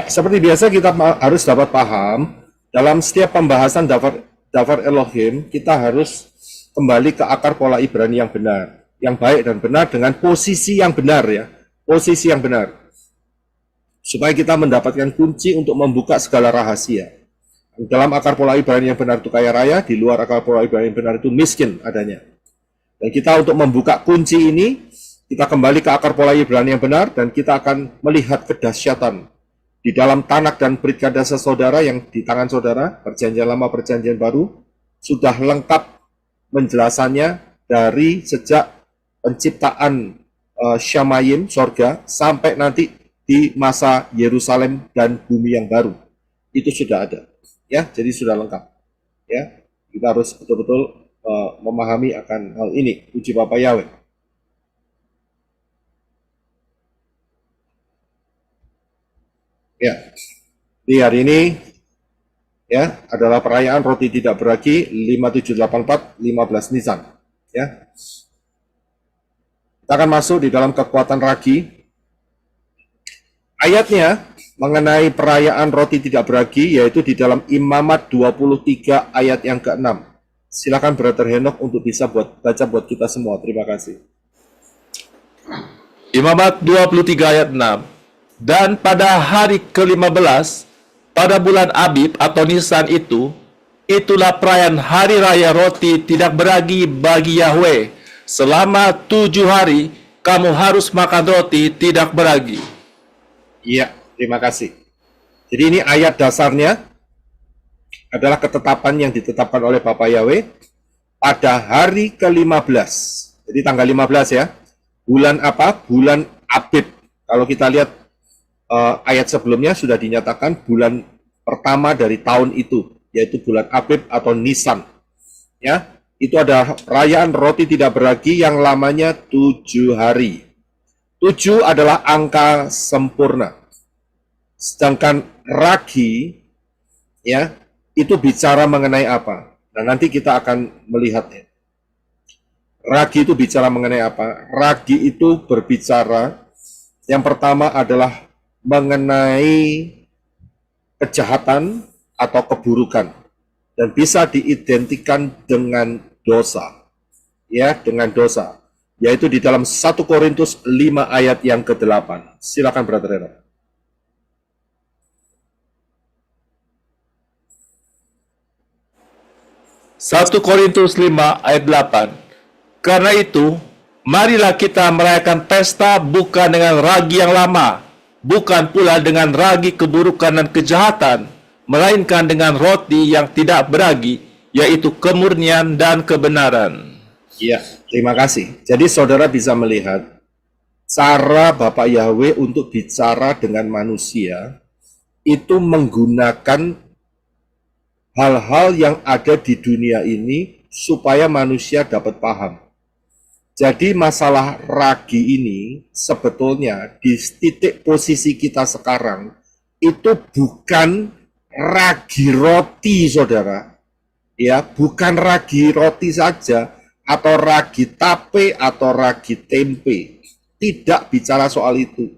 Seperti biasa kita harus dapat paham, dalam setiap pembahasan Dafar Elohim, kita harus kembali ke akar pola Ibrani yang benar, yang baik dan benar dengan posisi yang benar ya, posisi yang benar. Supaya kita mendapatkan kunci untuk membuka segala rahasia. Dalam akar pola Ibrani yang benar itu kaya raya, di luar akar pola Ibrani yang benar itu miskin adanya. Dan kita untuk membuka kunci ini, kita kembali ke akar pola Ibrani yang benar, dan kita akan melihat kedahsyatan di dalam Tanak dan Brit Kadasa saudara yang di tangan saudara, perjanjian lama, perjanjian baru, sudah lengkap penjelasannya dari sejak penciptaan Syamayim, sorga, sampai nanti di masa Yerusalem dan bumi yang baru. Itu sudah ada. Ya, jadi sudah lengkap. Ya, kita harus betul-betul memahami akan hal ini. Puji Bapa Yahweh. Ya, di hari ini ya adalah perayaan roti tidak beragi 5784 15 Nisan. Ya, kita akan masuk di dalam kekuatan ragi. Ayatnya mengenai perayaan roti tidak beragi yaitu di dalam Imamat 23 ayat yang ke-6. Silakan Brother Henok untuk bisa baca buat kita semua. Terima kasih. Imamat 23 ayat 6. Dan pada hari ke-15, pada bulan Abib atau Nisan itu, itulah perayaan hari raya roti tidak beragi bagi Yahweh. Selama 7 hari, kamu harus makan roti tidak beragi. Iya, terima kasih. Jadi ini ayat dasarnya adalah ketetapan yang ditetapkan oleh Bapak Yahweh pada hari ke-15. Jadi tanggal 15 ya. Bulan apa? Bulan Abib. Kalau kita lihat ayat sebelumnya sudah dinyatakan bulan pertama dari tahun itu, yaitu bulan Abib atau Nisan. Ya, itu ada perayaan roti tidak beragi yang lamanya 7 hari. 7 adalah angka sempurna. Sedangkan ragi ya, itu bicara mengenai apa? Nah, nanti kita akan melihatnya. Ragi itu bicara mengenai apa? Ragi itu berbicara yang pertama adalah mengenai kejahatan atau keburukan dan bisa diidentikan dengan dosa. Ya, dengan dosa. Yaitu di dalam 1 Korintus 5 ayat yang ke-8. Silakan Brother Reno. Satu Korintus 5 ayat 8. Karena itu, marilah kita merayakan pesta bukan dengan ragi yang lama, bukan pula dengan ragi keburukan dan kejahatan, melainkan dengan roti yang tidak beragi, yaitu kemurnian dan kebenaran. Ya, terima kasih. Jadi saudara bisa melihat cara Bapak Yahweh untuk bicara dengan manusia itu menggunakan hal-hal yang ada di dunia ini supaya manusia dapat paham. Jadi masalah ragi ini sebetulnya di titik posisi kita sekarang itu bukan ragi roti, saudara. Ya, bukan ragi roti saja atau ragi tape atau ragi tempe. Tidak bicara soal itu.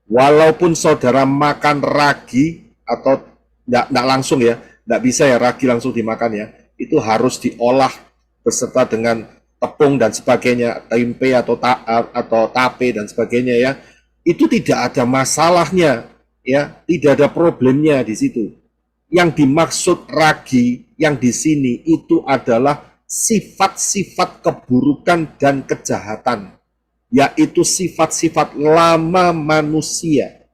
Walaupun saudara makan ragi atau enggak langsung ya, enggak bisa ya ragi langsung dimakan ya. Itu harus diolah beserta dengan tepung dan sebagainya, tempe atau tape dan sebagainya ya, itu tidak ada masalahnya ya, tidak ada problemnya di situ. Yang dimaksud ragi yang di sini itu adalah sifat-sifat keburukan dan kejahatan, yaitu sifat-sifat lama manusia,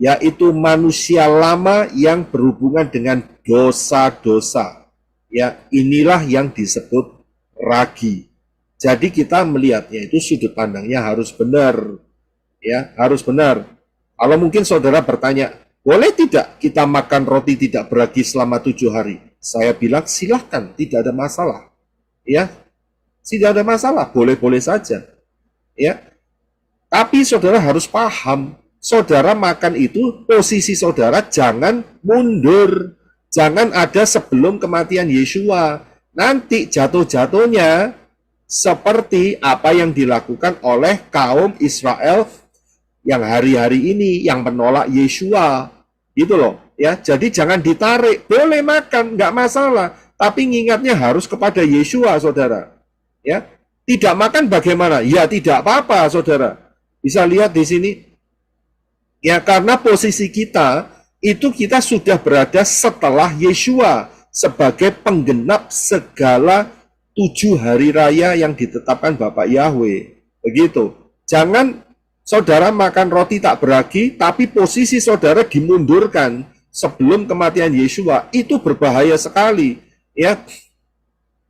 yaitu manusia lama yang berhubungan dengan dosa-dosa. Ya, inilah yang disebut ragi. Jadi kita melihatnya itu sudut pandangnya harus benar. Ya, harus benar. Kalau mungkin saudara bertanya, boleh tidak kita makan roti tidak beragi selama 7 hari? Saya bilang silahkan, tidak ada masalah. Ya, tidak ada masalah, boleh-boleh saja. Ya, tapi saudara harus paham, saudara makan itu posisi saudara jangan mundur, jangan ada sebelum kematian Yesua. Nanti jatuh-jatuhnya seperti apa yang dilakukan oleh kaum Israel yang hari-hari ini yang menolak Yesua. Gitu loh, ya. Jadi jangan ditarik, boleh makan, nggak masalah, tapi ngingatnya harus kepada Yeshua, saudara. Ya, tidak makan bagaimana? Ya tidak apa-apa, saudara. Bisa lihat di sini, ya karena posisi kita itu kita sudah berada setelah Yeshua sebagai penggenap segala 7 hari raya yang ditetapkan Bapak Yahweh. Begitu. Jangan saudara makan roti tak beragi, tapi posisi saudara dimundurkan sebelum kematian Yeshua. Itu berbahaya sekali. Ya,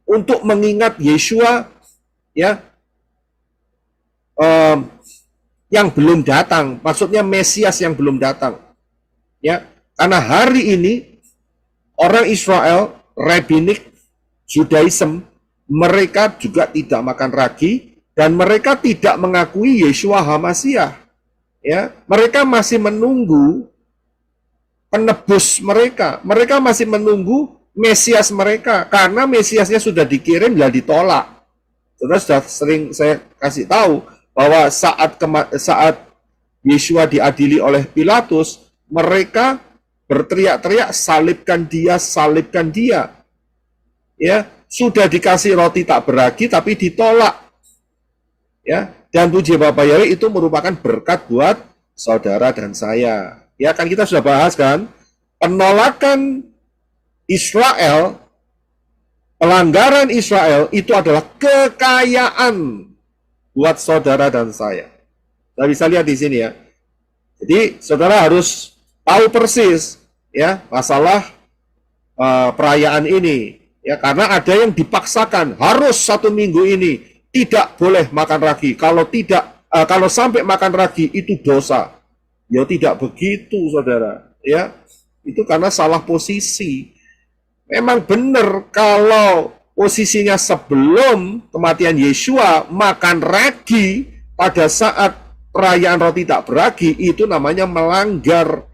untuk mengingat Yeshua, ya, yang belum datang, maksudnya Mesias yang belum datang. Ya, karena hari ini orang Israel, Rabbinik, Judaism, mereka juga tidak makan ragi dan mereka tidak mengakui Yeshua HaMashiach. Ya, mereka masih menunggu penebus mereka. Mereka masih menunggu Mesias mereka karena Mesiasnya sudah dikirim dan ditolak. Sudah sering saya kasih tahu bahwa saat Yeshua diadili oleh Pilatus, mereka berteriak-teriak, salibkan dia, salibkan dia. Ya, sudah dikasih roti tak beragi tapi ditolak. Ya, dan puji Bapak Yahweh itu merupakan berkat buat saudara dan saya. Ya, kan kita sudah bahas kan, penolakan Israel, pelanggaran Israel itu adalah kekayaan buat saudara dan saya. Kita bisa lihat di sini ya. Jadi saudara harus tahu persis ya masalah perayaan ini ya, karena ada yang dipaksakan harus 1 minggu ini tidak boleh makan ragi. Kalau kalau sampai makan ragi itu dosa. Ya tidak begitu saudara ya. Itu karena salah posisi. Memang benar kalau posisinya sebelum kematian Yeshua makan ragi pada saat perayaan roti tak beragi, itu namanya melanggar.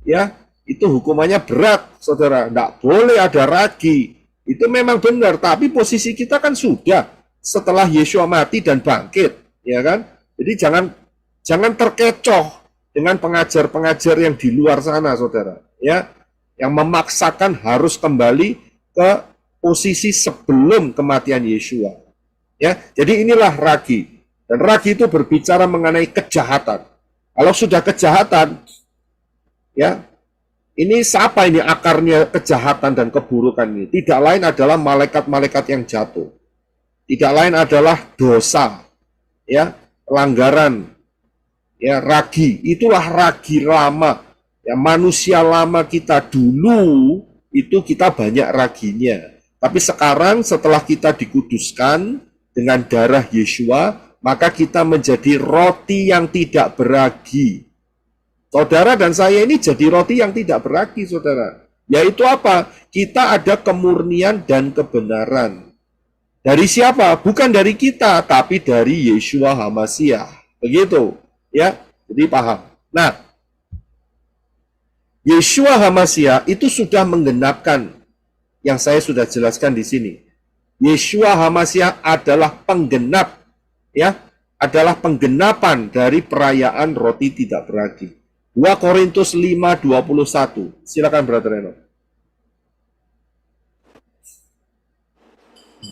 Ya, itu hukumannya berat, saudara. Tidak boleh ada ragi. Itu memang benar, tapi posisi kita kan sudah setelah Yeshua mati dan bangkit, ya kan? Jadi jangan terkecoh dengan pengajar-pengajar yang di luar sana, saudara. Ya, yang memaksakan harus kembali ke posisi sebelum kematian Yeshua. Ya, jadi inilah ragi. Dan ragi itu berbicara mengenai kejahatan. Kalau sudah kejahatan, ya, ini siapa ini akarnya kejahatan dan keburukan ini? Tidak lain adalah malaikat-malaikat yang jatuh. Tidak lain adalah dosa, ya, pelanggaran, ya, ragi. Itulah ragi lama. Ya, manusia lama kita dulu itu kita banyak raginya. Tapi sekarang setelah kita dikuduskan dengan darah Yeshua, maka kita menjadi roti yang tidak beragi. Saudara dan saya ini jadi roti yang tidak beragi, saudara. Yaitu apa? Kita ada kemurnian dan kebenaran. Dari siapa? Bukan dari kita, tapi dari Yeshua HaMashiach. Begitu, ya. Jadi paham. Nah, Yeshua HaMashiach itu sudah menggenapkan yang saya sudah jelaskan di sini. Yeshua HaMashiach adalah penggenap, ya, adalah penggenapan dari perayaan roti tidak beragi. 2 Korintus 5:21. Silakan Brother Reno.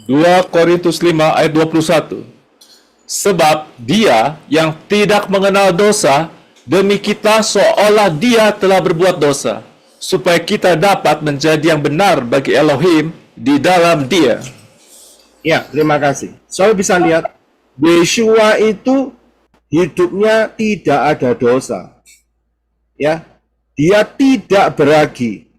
2 Korintus 5 ayat 21. Sebab dia yang tidak mengenal dosa, demi kita seolah dia telah berbuat dosa, supaya kita dapat menjadi yang benar bagi Elohim di dalam dia. Ya, terima kasih. Saya bisa lihat, Yeshua itu hidupnya tidak ada dosa. Ya, dia tidak beragi,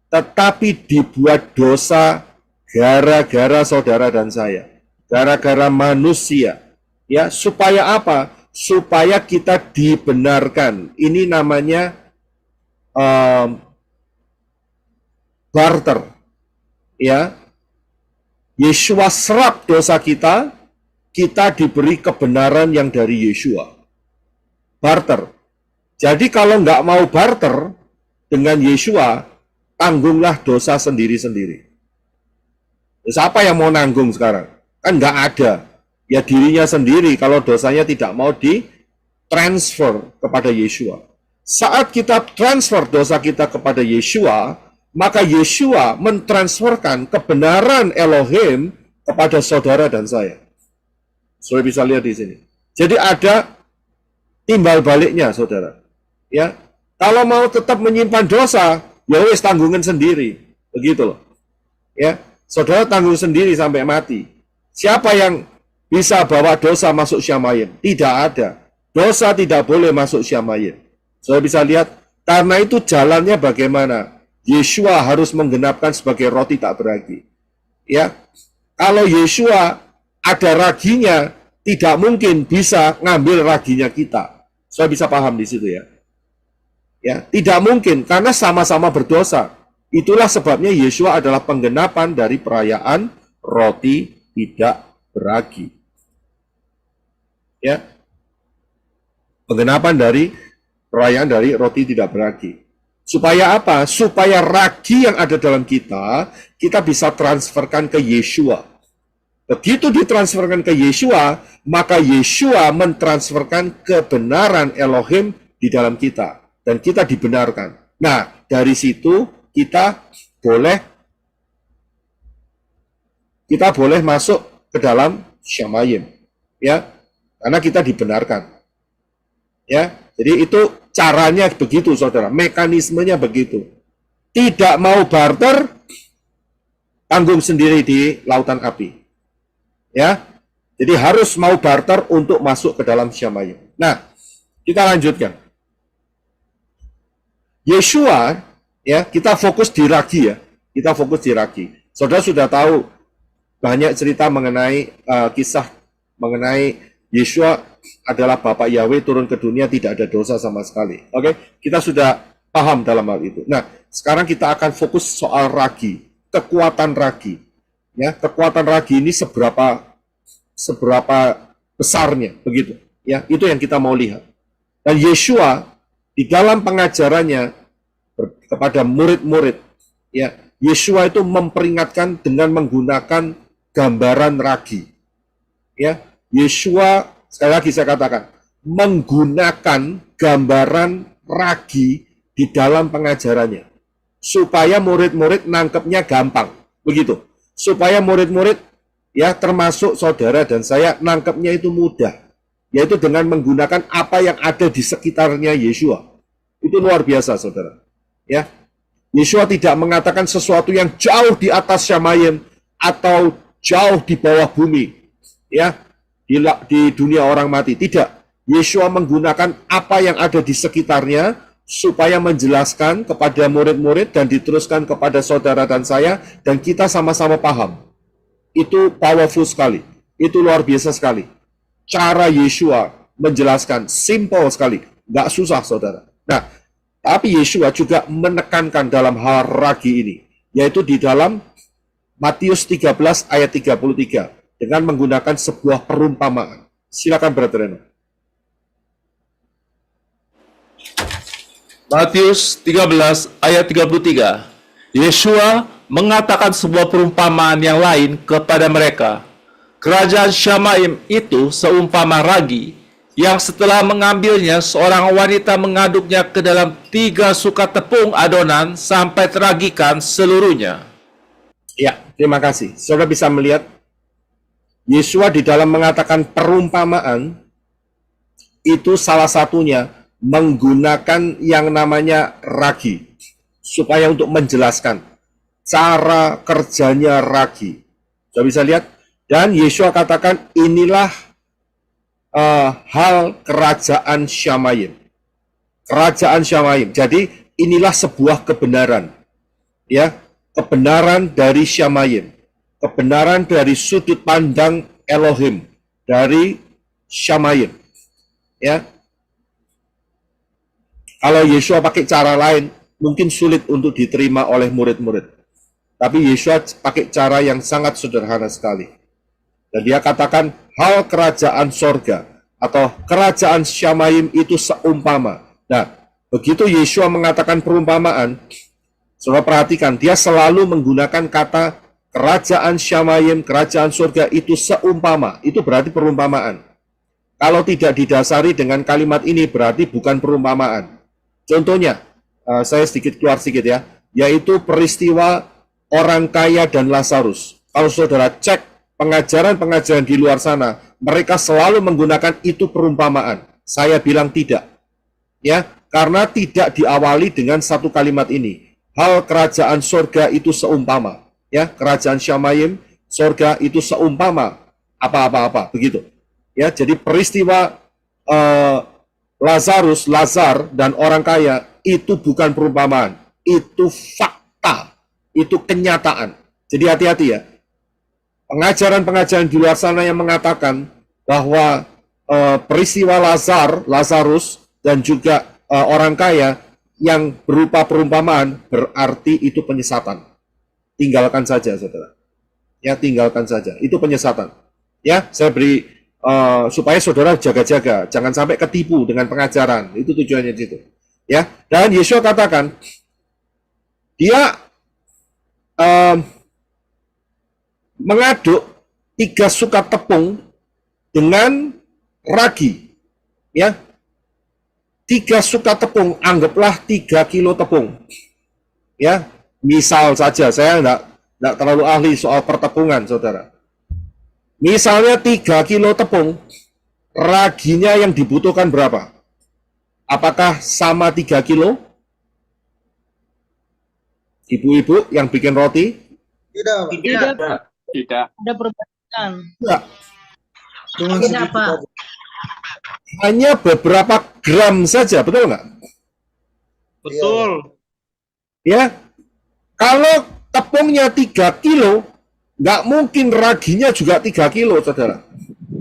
tetapi dibuat dosa gara-gara saudara dan saya, gara-gara manusia. Ya, supaya apa? Supaya kita dibenarkan. Ini namanya barter. Ya, Yeshua serap dosa kita, kita diberi kebenaran yang dari Yeshua. Barter. Jadi kalau nggak mau barter dengan Yeshua, tanggunglah dosa sendiri-sendiri. Siapa yang mau nanggung sekarang? Kan nggak ada. Ya dirinya sendiri kalau dosanya tidak mau ditransfer kepada Yeshua. Saat kita transfer dosa kita kepada Yeshua, maka Yeshua mentransferkan kebenaran Elohim kepada saudara dan saya. Saudara bisa lihat di sini. Jadi ada timbal baliknya, saudara. Ya, kalau mau tetap menyimpan dosa, ya wis tanggungan sendiri, begitu loh. Ya, saudara tanggung sendiri sampai mati. Siapa yang bisa bawa dosa masuk Syamayim? Tidak ada. Dosa tidak boleh masuk Syamayim. Saudara bisa lihat, karena itu jalannya bagaimana? Yeshua harus menggenapkan sebagai roti tak beragi. Ya, kalau Yeshua ada raginya, tidak mungkin bisa ngambil raginya kita. Saya bisa paham di situ ya. Ya, tidak mungkin karena sama-sama berdosa. Itulah sebabnya Yeshua adalah penggenapan dari perayaan roti tidak beragi. Ya. Penggenapan dari perayaan dari roti tidak beragi. Supaya apa? Supaya ragi yang ada dalam kita bisa transferkan ke Yeshua. Begitu ditransferkan ke Yeshua, maka Yeshua mentransferkan kebenaran Elohim di dalam kita. Dan kita dibenarkan. Nah, dari situ kita boleh masuk ke dalam Syamayim. Ya, karena kita dibenarkan. Ya, jadi itu caranya begitu, saudara. Mekanismenya begitu. Tidak mau barter, tanggung sendiri di lautan api. Ya, jadi harus mau barter untuk masuk ke dalam Syamayim. Nah, kita lanjutkan. Yeshua, ya, kita fokus di ragi ya. Kita fokus di ragi. Saudara sudah tahu banyak cerita mengenai kisah mengenai Yeshua adalah Bapak Yahweh turun ke dunia tidak ada dosa sama sekali. Oke, kita sudah paham dalam hal itu. Nah, sekarang kita akan fokus soal ragi, kekuatan ragi. Ya, kekuatan ragi ini seberapa besarnya, begitu. Ya, itu yang kita mau lihat. Dan Yeshua di dalam pengajarannya kepada murid-murid, ya, Yeshua itu memperingatkan dengan menggunakan gambaran ragi. Ya, Yeshua, sekali lagi saya katakan, menggunakan gambaran ragi di dalam pengajarannya supaya murid-murid nangkepnya gampang, begitu. Supaya murid-murid, ya, termasuk saudara dan saya, nangkepnya itu mudah, yaitu dengan menggunakan apa yang ada di sekitarnya Yeshua. Itu luar biasa, saudara. Ya, Yeshua tidak mengatakan sesuatu yang jauh di atas Syamayim atau jauh di bawah bumi, ya, di dunia orang mati. Tidak. Yeshua menggunakan apa yang ada di sekitarnya supaya menjelaskan kepada murid-murid dan diteruskan kepada saudara dan saya, dan kita sama-sama paham. Itu powerful sekali. Itu luar biasa sekali. Cara Yeshua menjelaskan simple sekali, nggak susah, saudara. Nah, tapi Yeshua juga menekankan dalam hal ragi ini, yaitu di dalam Matius 13 ayat 33 dengan menggunakan sebuah perumpamaan. Silakan Brother Reno. Matius 13 ayat 33. Yeshua mengatakan sebuah perumpamaan yang lain kepada mereka. Kerajaan Syamayim itu seumpama ragi yang setelah mengambilnya seorang wanita mengaduknya ke dalam 3 suka tepung adonan sampai teragikan seluruhnya. Ya, terima kasih. Saudara bisa melihat Yeshua di dalam mengatakan perumpamaan itu salah satunya menggunakan yang namanya ragi supaya untuk menjelaskan cara kerjanya ragi. Saudara bisa lihat, dan Yeshua katakan inilah hal kerajaan Syamayim. Kerajaan Syamayim. Jadi inilah sebuah kebenaran. Ya, kebenaran dari Syamayim. Kebenaran dari sudut pandang Elohim dari Syamayim. Ya. Kalau Yeshua pakai cara lain, mungkin sulit untuk diterima oleh murid-murid. Tapi Yeshua pakai cara yang sangat sederhana sekali. Dan dia katakan hal kerajaan sorga atau kerajaan Syamayim itu seumpama. Nah, begitu Yeshua mengatakan perumpamaan, saudara perhatikan, dia selalu menggunakan kata kerajaan Syamayim, kerajaan surga itu seumpama. Itu berarti perumpamaan. Kalau tidak didasari dengan kalimat ini berarti bukan perumpamaan. Contohnya, saya sedikit keluar sedikit ya, yaitu peristiwa orang kaya dan Lazarus. Kalau saudara cek pengajaran-pengajaran di luar sana, mereka selalu menggunakan itu perumpamaan. Saya bilang tidak, ya, karena tidak diawali dengan satu kalimat ini. Hal kerajaan sorga itu seumpama, ya, kerajaan Syamayim, sorga itu seumpama apa-apa-apa, begitu. Ya, jadi peristiwa Lazar dan orang kaya itu bukan perumpamaan, itu fakta, itu kenyataan. Jadi hati-hati ya. Pengajaran-pengajaran di luar sana yang mengatakan bahwa peristiwa Lazarus dan juga orang kaya yang berupa perumpamaan berarti itu penyesatan. Tinggalkan saja, saudara. Ya, tinggalkan saja. Itu penyesatan. Ya, saya beri supaya saudara jaga-jaga, jangan sampai ketipu dengan pengajaran. Itu tujuannya di situ. Ya, dan Yeshua katakan dia mengaduk 3 sukat tepung dengan ragi, ya, 3 sukat tepung, anggaplah 3 kilo tepung, ya, misal saja, saya enggak terlalu ahli soal pertepungan, saudara. Misalnya 3 kilo tepung, raginya yang dibutuhkan berapa? Apakah sama 3 kilo? Ibu-ibu yang bikin roti? Tidak. Tidak. Ada perbedaan. Enggak. Cuma Tidak, sedikit Pak. aja. Hanya beberapa gram saja, betul nggak? Betul. Ya, kalau tepungnya 3 kilo, nggak mungkin raginya juga 3 kilo, saudara.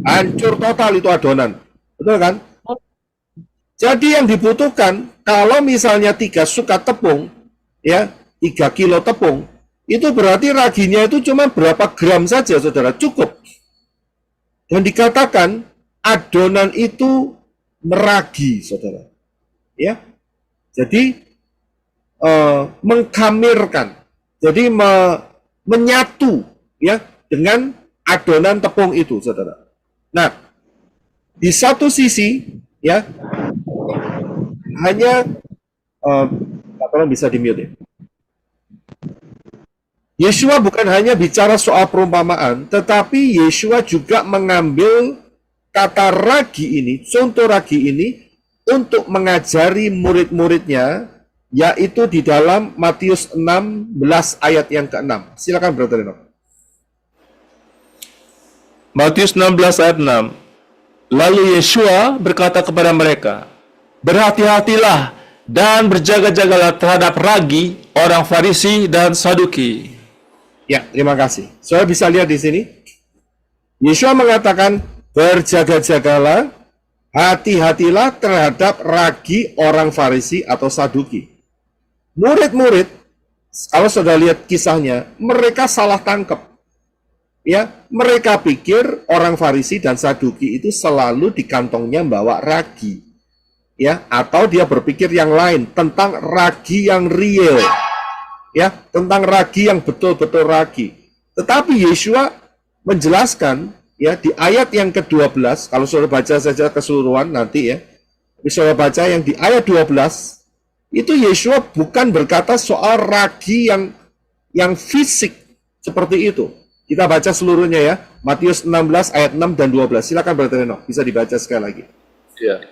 Hancur total itu adonan, betul kan? Jadi yang dibutuhkan, kalau misalnya 3 sukat tepung, ya, 3 kilo tepung, itu berarti raginya itu cuma berapa gram saja, saudara, cukup. Dan dikatakan adonan itu meragi, saudara. Ya, jadi mengkamirkan, jadi menyatu, ya, dengan adonan tepung itu, saudara. Nah, di satu sisi, ya, hanya tolong bisa di-mute ya. Yeshua bukan hanya bicara soal perumpamaan, tetapi Yeshua juga mengambil kata ragi ini, contoh ragi ini, untuk mengajari murid-muridnya, yaitu di dalam Matius 16 ayat yang ke-6. Silakan Brother Enoch. Matius 16 ayat 6. Lalu Yeshua berkata kepada mereka, berhati-hatilah dan berjaga-jagalah terhadap ragi orang Farisi dan Saduki. Ya, terima kasih. Saudara bisa lihat di sini. Yeshua mengatakan, berjaga-jagalah, hati-hatilah terhadap ragi orang Farisi atau Saduki. Murid-murid, kalau saudara lihat kisahnya, mereka salah tangkap. Ya, mereka pikir orang Farisi dan Saduki itu selalu di kantongnya bawa ragi. Ya, atau dia berpikir yang lain tentang ragi yang real. Ya, tentang ragi yang betul-betul ragi. Tetapi Yeshua menjelaskan, ya, di ayat yang ke-12, kalau saudara baca saja keseluruhan nanti ya, saudara baca yang di ayat 12, itu Yeshua bukan berkata soal ragi yang fisik seperti itu. Kita baca seluruhnya ya, Matius 16 ayat 6 dan 12. Silakan Brother Enoch, bisa dibaca sekali lagi. Ya.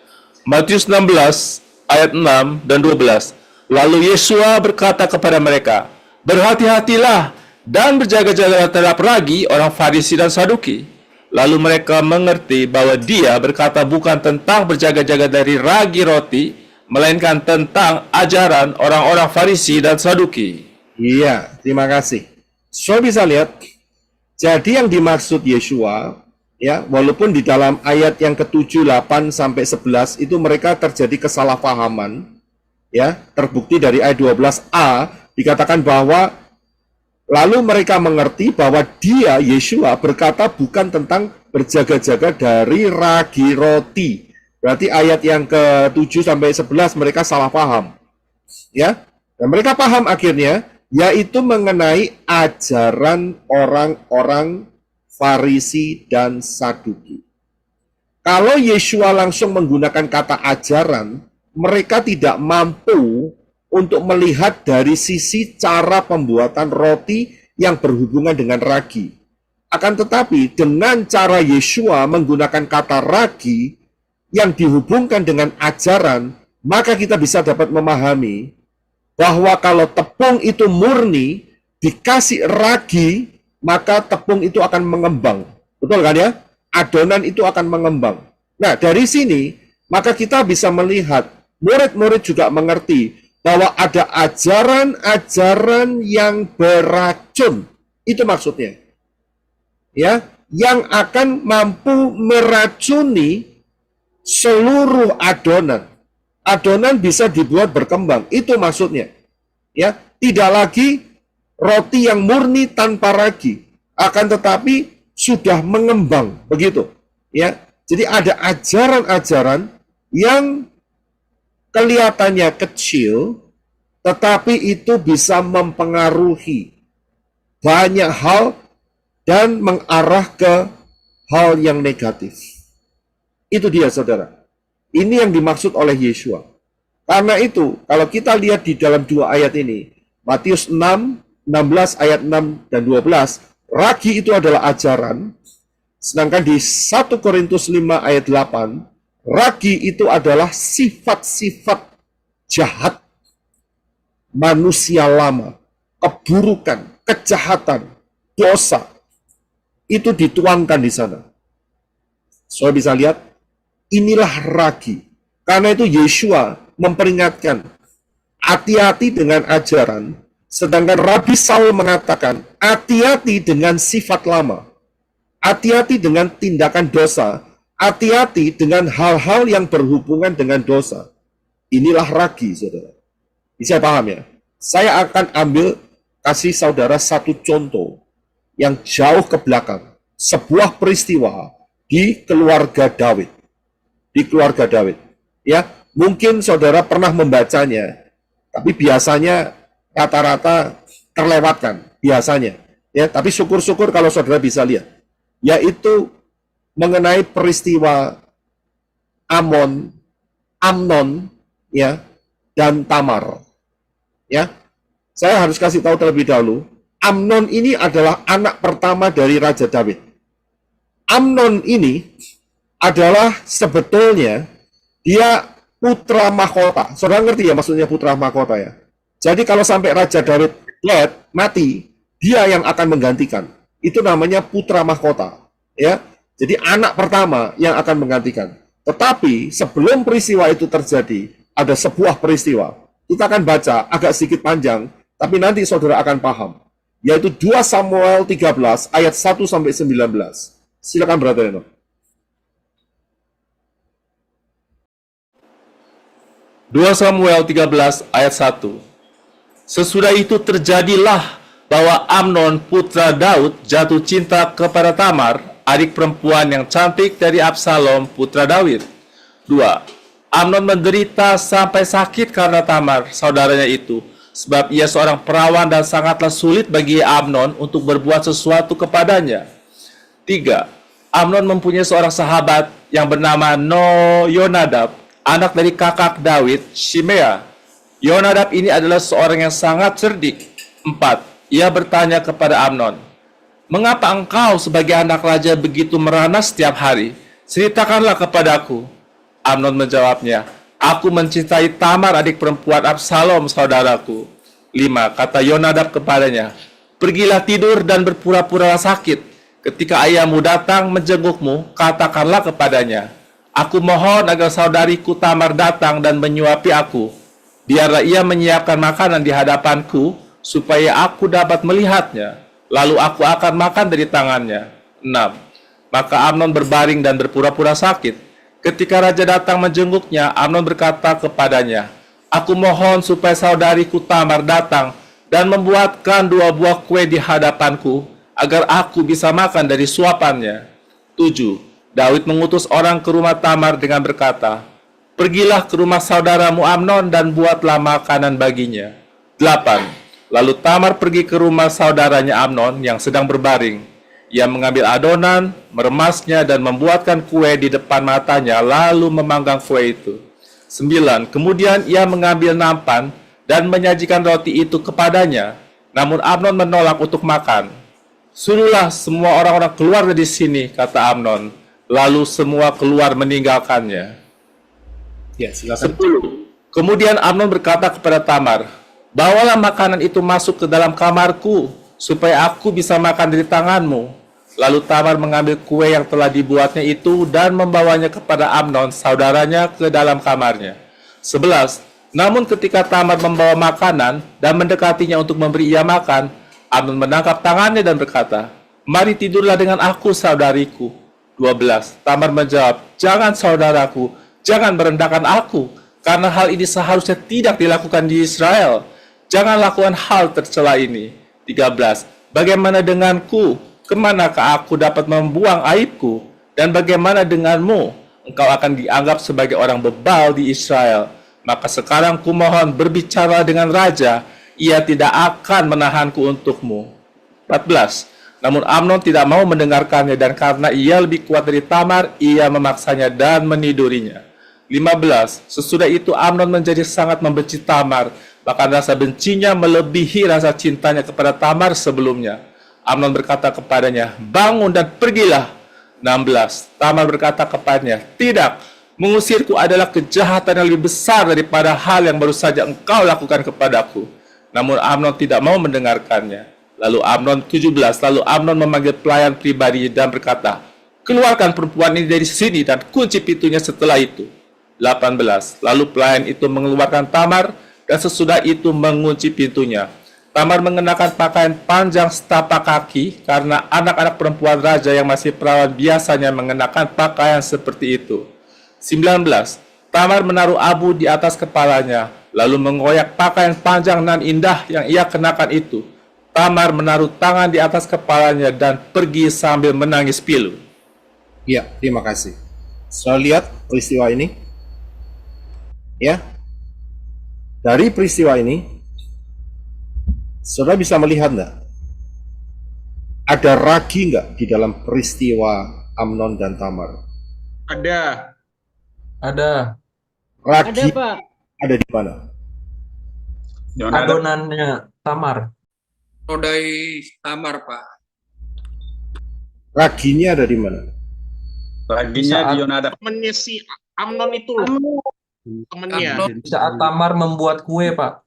Matius 16 ayat 6 dan 12. Lalu Yeshua berkata kepada mereka, berhati-hatilah dan berjaga-jagalah terhadap ragi orang Farisi dan Saduki. Lalu mereka mengerti bahwa dia berkata bukan tentang berjaga-jaga dari ragi roti, melainkan tentang ajaran orang-orang Farisi dan Saduki. Iya, terima kasih. So bisa lihat, jadi yang dimaksud Yeshua, ya, walaupun di dalam ayat yang ke-7, 8 sampai 11 itu mereka terjadi kesalahpahaman, ya, terbukti dari ayat 12a dikatakan bahwa lalu mereka mengerti bahwa dia, Yeshua, berkata bukan tentang berjaga-jaga dari ragi roti. Berarti ayat yang ke-7 sampai 11 mereka salah paham. Ya, dan mereka paham akhirnya, yaitu mengenai ajaran orang-orang Farisi dan Saduki. Kalau Yeshua langsung menggunakan kata ajaran, mereka tidak mampu untuk melihat dari sisi cara pembuatan roti yang berhubungan dengan ragi. Akan tetapi dengan cara Yeshua menggunakan kata ragi yang dihubungkan dengan ajaran, maka kita bisa dapat memahami bahwa kalau tepung itu murni dikasih ragi, maka tepung itu akan mengembang. Betul kan ya? Adonan itu akan mengembang. Nah, dari sini maka kita bisa melihat murid-murid juga mengerti bahwa ada ajaran-ajaran yang beracun. Itu maksudnya. Ya, yang akan mampu meracuni seluruh adonan. Adonan bisa dibuat berkembang. Itu maksudnya. Ya, tidak lagi roti yang murni tanpa ragi, akan tetapi sudah mengembang, begitu. Ya, jadi ada ajaran-ajaran yang kelihatannya kecil, tetapi itu bisa mempengaruhi banyak hal dan mengarah ke hal yang negatif. Itu dia, saudara. Ini yang dimaksud oleh Yeshua. Karena itu, kalau kita lihat di dalam dua ayat ini, Matius 6, 16 ayat 6 dan 12, ragi itu adalah ajaran, sedangkan di 1 Korintus 5 ayat 8, ragi itu adalah sifat-sifat jahat manusia lama, keburukan, kejahatan, dosa, itu dituangkan di sana. Saudara bisa lihat, inilah ragi. Karena itu Yeshua memperingatkan, hati-hati dengan ajaran, sedangkan Rabi Saul mengatakan, hati-hati dengan sifat lama, hati-hati dengan tindakan dosa, hati-hati dengan hal-hal yang berhubungan dengan dosa. Inilah ragi, saudara. Bisa paham ya? Saya akan ambil kasih saudara satu contoh yang jauh ke belakang. Sebuah peristiwa di keluarga Daud. Di keluarga Daud. Ya, mungkin saudara pernah membacanya, tapi biasanya rata-rata terlewatkan. Biasanya. Ya, tapi syukur-syukur kalau saudara bisa lihat. Yaitu mengenai peristiwa Amnon, ya, dan Tamar. Ya, saya harus kasih tahu terlebih dahulu, Amnon ini adalah anak pertama dari Raja Daud. Amnon ini adalah sebetulnya dia putra mahkota. Saudara ngerti ya maksudnya putra mahkota ya? Jadi kalau sampai Raja Daud mati, dia yang akan menggantikan. Itu namanya putra mahkota. Ya, jadi anak pertama yang akan menggantikan. Tetapi sebelum peristiwa itu terjadi, ada sebuah peristiwa. Kita akan baca agak sedikit panjang, tapi nanti saudara akan paham. Yaitu 2 Samuel 13 ayat 1 sampai 19. Silakan Brother Eno. 2 Samuel 13 ayat 1. Sesudah itu terjadilah bahwa Amnon putra Daud jatuh cinta kepada Tamar, adik perempuan yang cantik dari Absalom putra Daud. 2. Amnon menderita sampai sakit karena Tamar, saudaranya itu, sebab ia seorang perawan dan sangatlah sulit bagi Amnon untuk berbuat sesuatu kepadanya. 3. Amnon mempunyai seorang sahabat yang bernama Yonadab, anak dari kakak Daud, Shimea. Yonadab ini adalah seorang yang sangat cerdik. 4. Ia bertanya kepada Amnon, "Mengapa engkau sebagai anak raja begitu merana setiap hari? Ceritakanlah kepadaku." Amnon menjawabnya, "Aku mencintai Tamar adik perempuan Absalom saudaraku." 5. Kata Yonadab kepadanya, "Pergilah tidur dan berpura-pura sakit. Ketika ayahmu datang menjengukmu, katakanlah kepadanya, 'Aku mohon agar saudariku Tamar datang dan menyuapi aku. Biarlah ia menyiapkan makanan di hadapanku, supaya aku dapat melihatnya. Lalu aku akan makan dari tangannya.' 6. Maka Amnon berbaring dan berpura-pura sakit. Ketika raja datang menjenguknya, Amnon berkata kepadanya, 'Aku mohon supaya saudariku Tamar datang dan membuatkan 2 buah kue di hadapanku, agar aku bisa makan dari suapannya.' 7. Daud mengutus orang ke rumah Tamar dengan berkata, 'Pergilah ke rumah saudaramu Amnon dan buatlah makanan baginya.' 8. Lalu Tamar pergi ke rumah saudaranya Amnon yang sedang berbaring. Ia mengambil adonan, meremasnya, dan membuatkan kue di depan matanya, lalu memanggang kue itu. 9. Kemudian ia mengambil nampan dan menyajikan roti itu kepadanya. Namun Amnon menolak untuk makan. Suruhlah semua orang-orang keluar dari sini, kata Amnon. Lalu semua keluar meninggalkannya. Ya, silakan. 10. Kemudian Amnon berkata kepada Tamar, bawalah makanan itu masuk ke dalam kamarku, supaya aku bisa makan dari tanganmu. Lalu Tamar mengambil kue yang telah dibuatnya itu dan membawanya kepada Amnon, saudaranya, ke dalam kamarnya. 11. Namun ketika Tamar membawa makanan dan mendekatinya untuk memberi ia makan, Amnon menangkap tangannya dan berkata, mari tidurlah dengan aku, saudariku. 12. Tamar menjawab, jangan saudaraku, jangan merendahkan aku, karena hal ini seharusnya tidak dilakukan di Israel. Jangan lakukan hal tercela ini. 13. Bagaimana denganku? Kemanakah aku dapat membuang aibku? Dan bagaimana denganmu? Engkau akan dianggap sebagai orang bebal di Israel. Maka sekarang kumohon berbicara dengan raja, ia tidak akan menahanku untukmu. 14. Namun Amnon tidak mau mendengarkannya, dan karena ia lebih kuat dari Tamar, ia memaksanya dan menidurinya. 15. Sesudah itu Amnon menjadi sangat membenci Tamar, bahkan rasa bencinya melebihi rasa cintanya kepada Tamar sebelumnya. Amnon berkata kepadanya, bangun dan pergilah. 16. Tamar berkata kepadanya, tidak, mengusirku adalah kejahatan yang lebih besar daripada hal yang baru saja engkau lakukan kepadaku. Namun Amnon tidak mau mendengarkannya. Lalu Amnon memanggil pelayan pribadi dan berkata, keluarkan perempuan ini dari sini dan kunci pintunya setelah itu. 18. Lalu pelayan itu mengeluarkan Tamar dan sesudah itu mengunci pintunya. Tamar mengenakan pakaian panjang setapak kaki karena anak-anak perempuan raja yang masih perawan biasanya mengenakan pakaian seperti itu. 19. Tamar menaruh abu di atas kepalanya, lalu mengoyak pakaian panjang nan indah yang ia kenakan itu. Tamar menaruh tangan di atas kepalanya dan pergi sambil menangis pilu. Ya, terima kasih. Saya lihat peristiwa ini. Ya, dari peristiwa ini, saudara bisa melihat nggak? Ada ragi nggak di dalam peristiwa Amnon dan Tamar? Ada. Ada Ragi Pak. ada di mana? adonannya Tamar. Nodai Tamar, Pak. Raginya ada di mana? Raginya Saat- di Yonadab. Temennya si Amnon itu loh. Temennya. Amnon Saat Tamar membuat kue, Pak.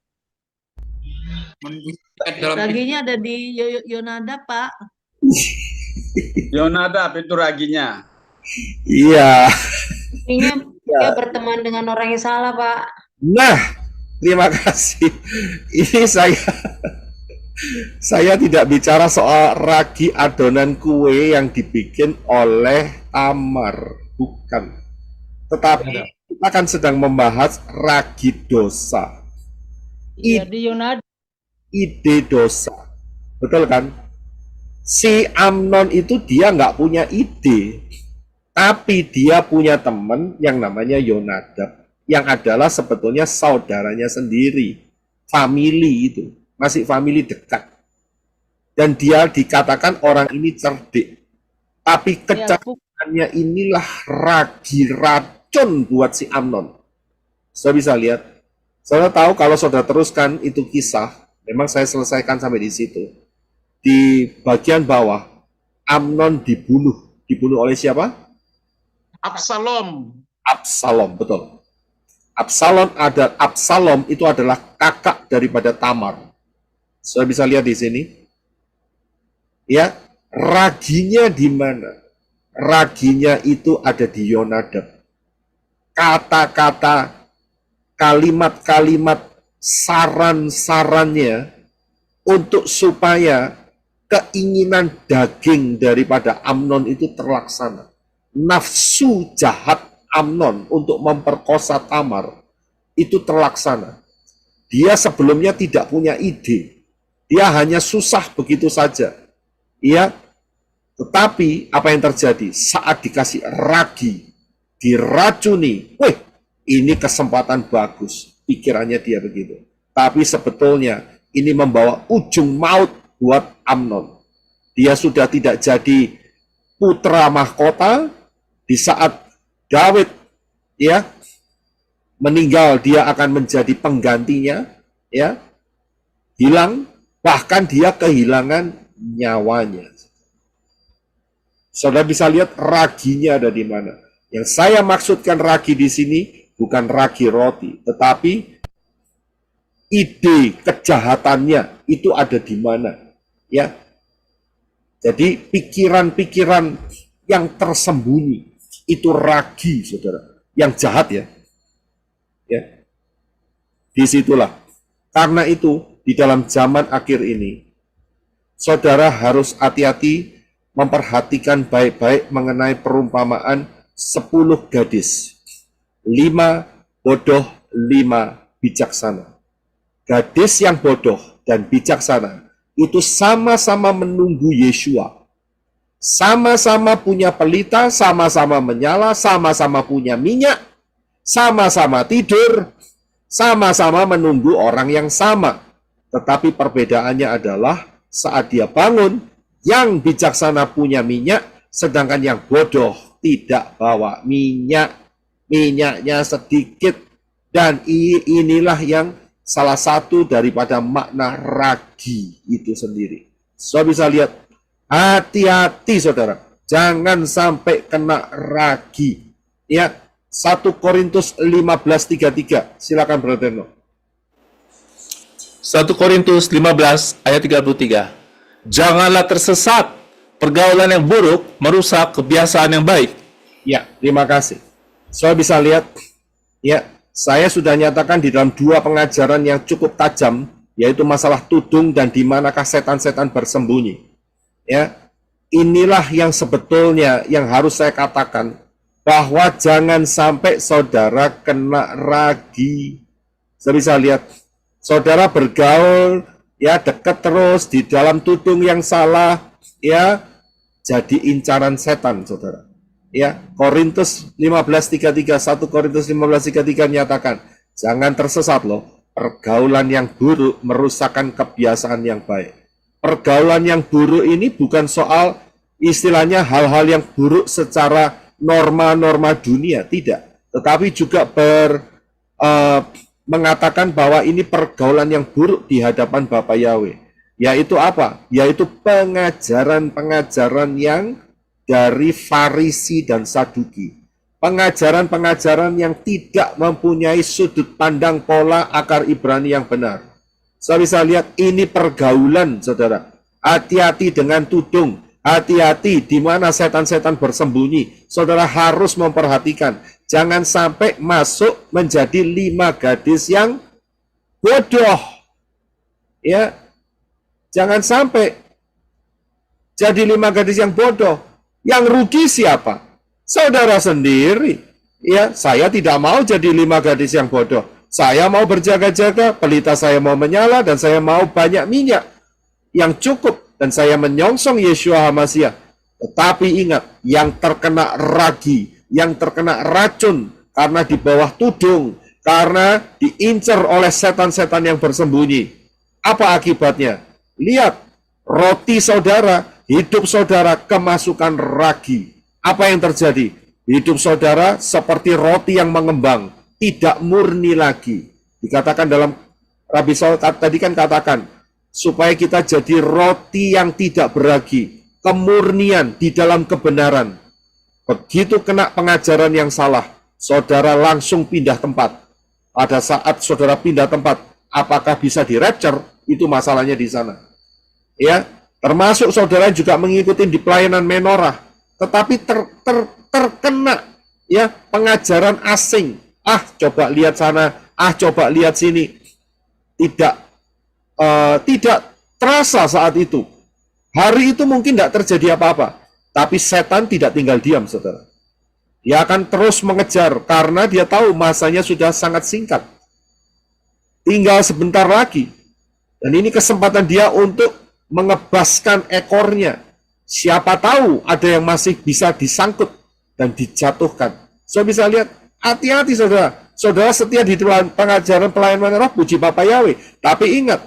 menggusarkan dalam Raginya ada di Yonada, Pak. Yonadab itu raginya. Iya. Kayaknya dia berteman dengan orang yang salah, Pak. Nah, terima kasih. Ini saya tidak bicara soal ragi adonan kue yang dibikin oleh Tamar, bukan. Tetapi kita kan sedang membahas ragi dosa, Iya, di Yonada. ide dosa, betul kan? Si Amnon itu dia nggak punya ide, tapi dia punya teman yang namanya Yonadab, yang adalah sebetulnya saudaranya sendiri, family itu, masih family dekat. Dan dia dikatakan orang ini cerdik, tapi kecerdasannya inilah ragi racun buat si Amnon. Saudara bisa lihat, saudara tahu kalau saudara teruskan itu kisah, memang saya selesaikan sampai di situ. Di bagian bawah, Amnon dibunuh oleh siapa? Absalom. Absalom, betul. Absalom itu adalah kakak daripada Tamar. Saudara bisa lihat di sini. Ya, raginya di mana? Raginya itu ada di Yonadab. Kata-kata, kalimat-kalimat saran-sarannya untuk supaya keinginan daging daripada Amnon itu terlaksana. Nafsu jahat Amnon untuk memperkosa Tamar itu terlaksana. Dia sebelumnya tidak punya ide. Dia hanya susah begitu saja. Ya, tetapi apa yang terjadi saat dikasih ragi, diracuni, weh, ini kesempatan bagus, pikirannya dia begitu. Tapi sebetulnya ini membawa ujung maut buat Amnon. Dia sudah tidak jadi putra mahkota di saat Daud ya meninggal dia akan menjadi penggantinya, ya, hilang, bahkan dia kehilangan nyawanya. Saudara bisa lihat raginya ada di mana. Yang saya maksudkan ragi di sini bukan ragi roti, tetapi ide kejahatannya itu ada di mana, ya. Jadi pikiran-pikiran yang tersembunyi itu ragi, saudara, yang jahat, ya. Ya, disitulah. Karena itu di dalam zaman akhir ini, saudara harus hati-hati memperhatikan baik-baik mengenai perumpamaan 10 gadis. 5 bodoh, 5 bijaksana. Gadis yang bodoh dan bijaksana itu sama-sama menunggu Yeshua. Sama-sama punya pelita, sama-sama menyala, sama-sama punya minyak, sama-sama tidur, sama-sama menunggu orang yang sama. Tetapi perbedaannya adalah saat dia bangun, yang bijaksana punya minyak, sedangkan yang bodoh tidak bawa minyak. Minyaknya sedikit. Dan inilah yang salah satu daripada makna ragi itu sendiri. Saudara bisa lihat, hati-hati saudara, jangan sampai kena ragi. Ya, 1 Korintus 15:33. Silakan Brother No. 1 Korintus 15 ayat 33. Janganlah tersesat, pergaulan yang buruk merusak kebiasaan yang baik. Ya, terima kasih. Saya bisa lihat, ya, saya sudah nyatakan di dalam 2 pengajaran yang cukup tajam, yaitu masalah tudung dan di manakah setan-setan bersembunyi. Ya, inilah yang sebetulnya yang harus saya katakan, bahwa jangan sampai saudara kena ragi. Saya bisa lihat, saudara bergaul, ya, dekat terus di dalam tudung yang salah, ya, jadi incaran setan, saudara. Ya, Korintus 15:33, 1 Korintus 15:33 menyatakan, jangan tersesat loh, pergaulan yang buruk merusakkan kebiasaan yang baik. Pergaulan yang buruk ini bukan soal istilahnya hal-hal yang buruk secara norma-norma dunia, tidak. Tetapi juga mengatakan bahwa ini pergaulan yang buruk di hadapan Bapa Yahweh. Yaitu apa? Yaitu pengajaran-pengajaran yang dari Farisi dan Saduki. Pengajaran-pengajaran yang tidak mempunyai sudut pandang pola akar Ibrani yang benar. Saya bisa lihat ini pergaulan, saudara. Hati-hati dengan tudung. Hati-hati di mana setan-setan bersembunyi. Saudara harus memperhatikan. Jangan sampai masuk menjadi 5 gadis yang bodoh. Ya, jangan sampai jadi 5 gadis yang bodoh. Yang rugi siapa? Saudara sendiri. Ya, saya tidak mau jadi 5 gadis yang bodoh. Saya mau berjaga-jaga, pelita saya mau menyala, dan saya mau banyak minyak yang cukup. Dan saya menyongsong Yeshua HaMashiach. Tetapi ingat, yang terkena ragi, yang terkena racun karena di bawah tudung, karena diincar oleh setan-setan yang bersembunyi. Apa akibatnya? Lihat, roti saudara, hidup saudara kemasukan ragi. Apa yang terjadi? Hidup saudara seperti roti yang mengembang, tidak murni lagi. Dikatakan dalam Rabi Saul tadi kan katakan, supaya kita jadi roti yang tidak beragi, kemurnian di dalam kebenaran. Begitu kena pengajaran yang salah, saudara langsung pindah tempat. Pada saat saudara pindah tempat, apakah bisa di rapture? Itu masalahnya di sana. Ya, termasuk saudara juga mengikuti di pelayanan menorah, tetapi terkena ya pengajaran asing. Ah, coba lihat sana, ah coba lihat sini. Tidak terasa saat itu. Hari itu mungkin tidak terjadi apa-apa. Tapi setan tidak tinggal diam, saudara. Dia akan terus mengejar karena dia tahu masanya sudah sangat singkat. Tinggal sebentar lagi. Dan ini kesempatan dia untuk mengebaskan ekornya. Siapa tahu ada yang masih bisa disangkut dan dijatuhkan. Saudara bisa lihat, hati-hati saudara. Saudara setia di pengajaran pelayanan roh, puji Bapa Yahweh. Tapi ingat,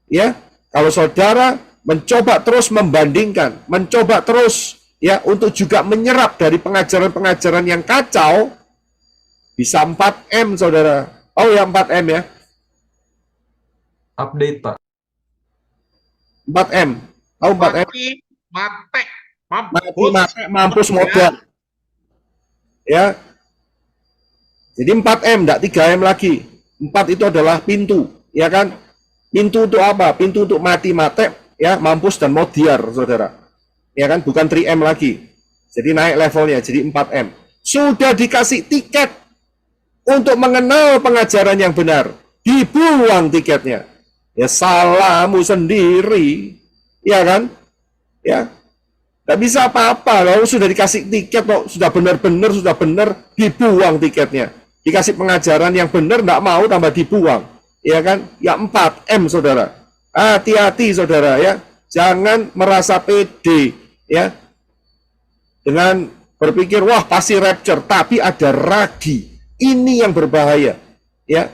ya, kalau saudara mencoba terus membandingkan, mencoba terus ya untuk juga menyerap dari pengajaran-pengajaran yang kacau, Bisa 4M, saudara. Oh ya, 4M ya. Update, Pak. 4M. Tahu 4M? Mati, Mati, mampus modal. Ya. Jadi 4M, enggak 3M lagi. 4 itu adalah pintu, ya kan? Pintu untuk apa? Pintu untuk mati, ya, mampus dan modiar, saudara. Ya kan? Bukan 3M lagi. Jadi naik levelnya, jadi 4M. Sudah dikasih tiket untuk mengenal pengajaran yang benar. Dibuang tiketnya. Ya salahmu sendiri. Ya kan? Ya. Nggak bisa apa-apa. Kalau sudah dikasih tiket, kok sudah benar-benar, sudah benar, dibuang tiketnya. Dikasih pengajaran yang benar, nggak mau, tambah dibuang. Ya kan? Ya 4M, saudara. Hati-hati, saudara, ya. Jangan merasa pede, ya. Dengan berpikir, wah pasti rapture, tapi ada ragi. Ini yang berbahaya, ya.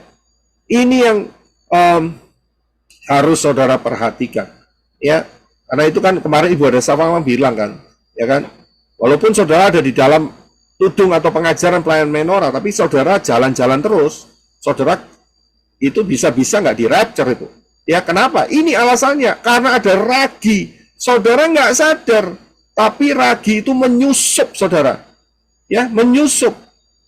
Ini yang harus saudara perhatikan, ya. Karena itu kan kemarin Ibu Ada Safang bilang kan, ya kan. Walaupun saudara ada di dalam tudung atau pengajaran pelayanan menora, tapi saudara jalan-jalan terus, saudara itu bisa-bisa nggak di rapture itu. Ya kenapa? Ini alasannya, karena ada ragi. Saudara nggak sadar, tapi ragi itu menyusup saudara. Ya, menyusup.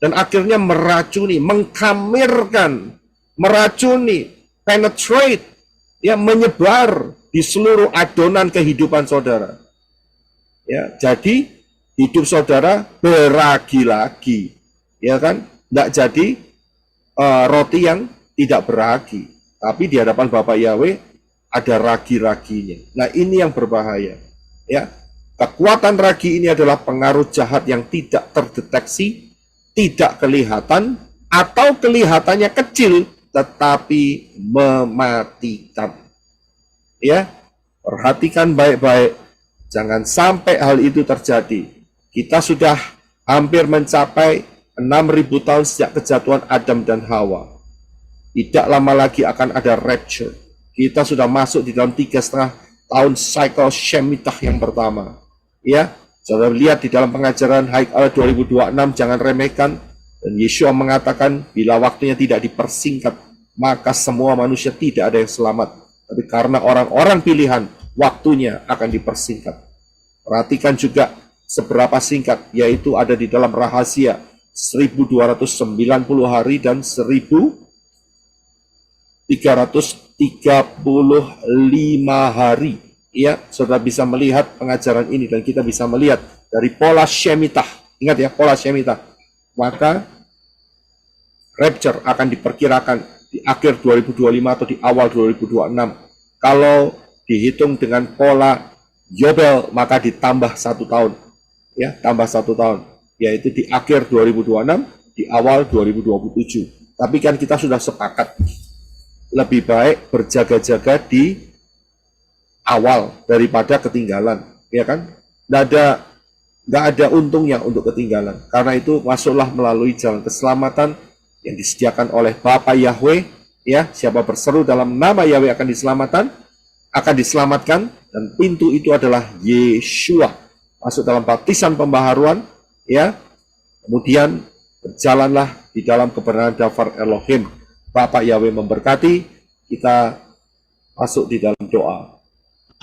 Dan akhirnya meracuni, mengkamirkan, meracuni, penetrate, ya menyebar di seluruh adonan kehidupan saudara. Ya, jadi hidup saudara beragi lagi, ya kan? Tidak jadi roti yang tidak beragi, tapi di hadapan Bapak Yahweh ada ragi-raginya. Nah ini yang berbahaya, ya. Kekuatan ragi ini adalah pengaruh jahat yang tidak terdeteksi, tidak kelihatan, atau kelihatannya kecil, tetapi mematikan. Ya, perhatikan baik-baik, jangan sampai hal itu terjadi. Kita sudah hampir mencapai 6.000 tahun sejak kejatuhan Adam dan Hawa. Tidak lama lagi akan ada rapture. Kita sudah masuk di dalam 3,5 tahun cycle Shemitah yang pertama. Ya, saudara lihat di dalam pengajaran Haikal 2026, jangan remehkan. Dan Yeshua mengatakan, bila waktunya tidak dipersingkat, maka semua manusia tidak ada yang selamat. Tapi karena orang-orang pilihan, waktunya akan dipersingkat. Perhatikan juga seberapa singkat, yaitu ada di dalam rahasia 1290 hari dan 1335 hari. Ya, saudara bisa melihat pengajaran ini dan kita bisa melihat dari pola Shemitah. Ingat ya, pola Shemitah. Maka rapture akan diperkirakan di akhir 2025 atau di awal 2026. Kalau dihitung dengan pola Yobel, maka ditambah 1 tahun. Ya, tambah 1 tahun, yaitu di akhir 2026, di awal 2027. Tapi kan kita sudah sepakat, lebih baik berjaga-jaga di awal daripada ketinggalan, ya kan? Nggak ada untungnya untuk ketinggalan. Karena itu masuklah melalui jalan keselamatan yang disediakan oleh Bapa Yahweh, ya. Siapa berseru dalam nama Yahweh akan diselamatkan, dan pintu itu adalah Yeshua. Masuk dalam baptisan pembaharuan, ya. Kemudian berjalanlah di dalam kebenaran Dafar Elohim. Bapak Yahweh memberkati. Kita masuk di dalam doa.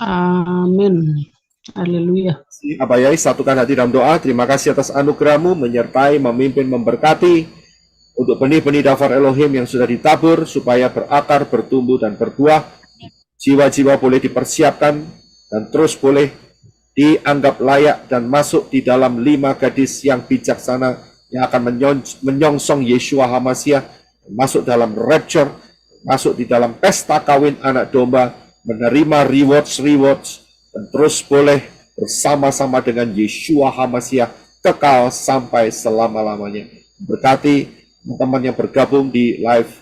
Amin. Haleluya. Abah Yahweh, satukan hati dalam doa. Terima kasih atas anugerah-Mu menyertai, memimpin, memberkati untuk benih-benih Dafar Elohim yang sudah ditabur supaya berakar, bertumbuh dan berbuah. Jiwa-jiwa boleh dipersiapkan dan terus boleh dianggap layak dan masuk di dalam 5 gadis yang bijaksana yang akan menyongsong Yeshua HaMashiach, masuk dalam rapture, masuk di dalam pesta kawin anak domba, menerima rewards, dan terus boleh bersama-sama dengan Yeshua HaMashiach kekal sampai selama-lamanya. Berkati teman-teman yang bergabung di live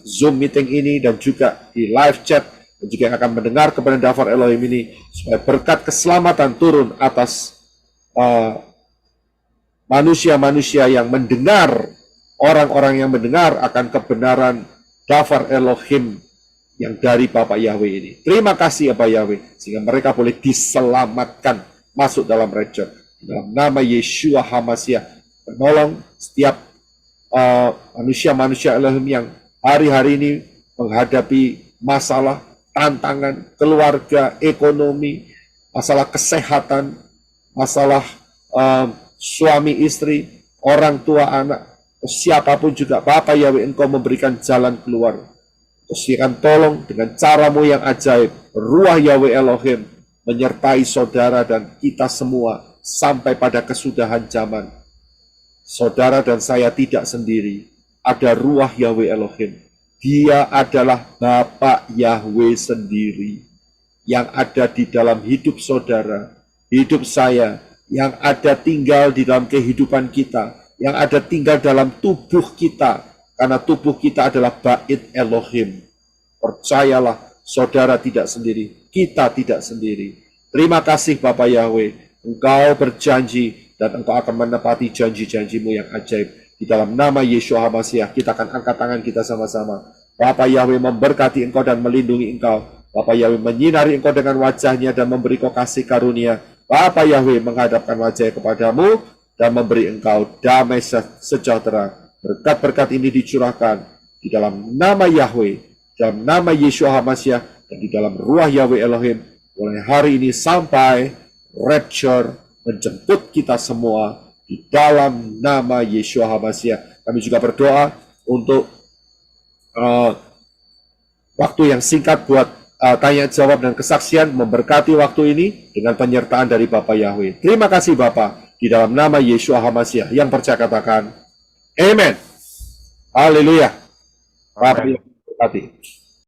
Zoom meeting ini dan juga di live chat, dan juga yang akan mendengar kepada Dafar Elohim ini, supaya berkat keselamatan turun atas manusia-manusia yang mendengar, orang-orang yang mendengar akan kebenaran Dafar Elohim yang dari Bapak Yahweh ini. Terima kasih Bapak Yahweh, sehingga mereka boleh diselamatkan masuk dalam rapture. Dalam nama Yeshua HaMashiach, penolong setiap manusia-manusia Elohim yang hari-hari ini menghadapi masalah, tantangan, keluarga, ekonomi, masalah kesehatan, masalah suami istri, orang tua anak, siapapun juga. Bapa Yahweh, Engkau memberikan jalan keluar. Silakan tolong dengan caramu yang ajaib, Ruah Yahweh Elohim menyertai saudara dan kita semua sampai pada kesudahan zaman. Saudara dan saya tidak sendiri, ada Ruah Yahweh Elohim. Dia adalah Bapa Yahweh sendiri yang ada di dalam hidup saudara, hidup saya, yang ada tinggal di dalam kehidupan kita, yang ada tinggal dalam tubuh kita, karena tubuh kita adalah bait Elohim. Percayalah, saudara tidak sendiri, kita tidak sendiri. Terima kasih Bapa Yahweh, Engkau berjanji dan Engkau akan menepati janji-janjimu yang ajaib. Di dalam nama Yeshua HaMashiach, kita akan angkat tangan kita sama-sama. Bapa Yahweh memberkati Engkau dan melindungi Engkau. Bapa Yahweh menyinari Engkau dengan wajahnya dan memberi Engkau kasih karunia. Bapa Yahweh menghadapkan wajahnya kepadamu dan memberi Engkau damai sejahtera. Berkat-berkat ini dicurahkan di dalam nama Yahweh, dalam nama Yeshua HaMashiach, dan di dalam Ruah Yahweh Elohim, mulai hari ini sampai rapture menjemput kita semua di dalam nama Yeshua HaMashiach. Kami juga berdoa untuk waktu yang singkat buat tanya jawab dan kesaksian, memberkati waktu ini dengan penyertaan dari Bapa Yahweh. Terima kasih Bapa, di dalam nama Yeshua HaMashiach. Yang percaya katakan Amen. Haleluya. Bapa Yahweh berkati.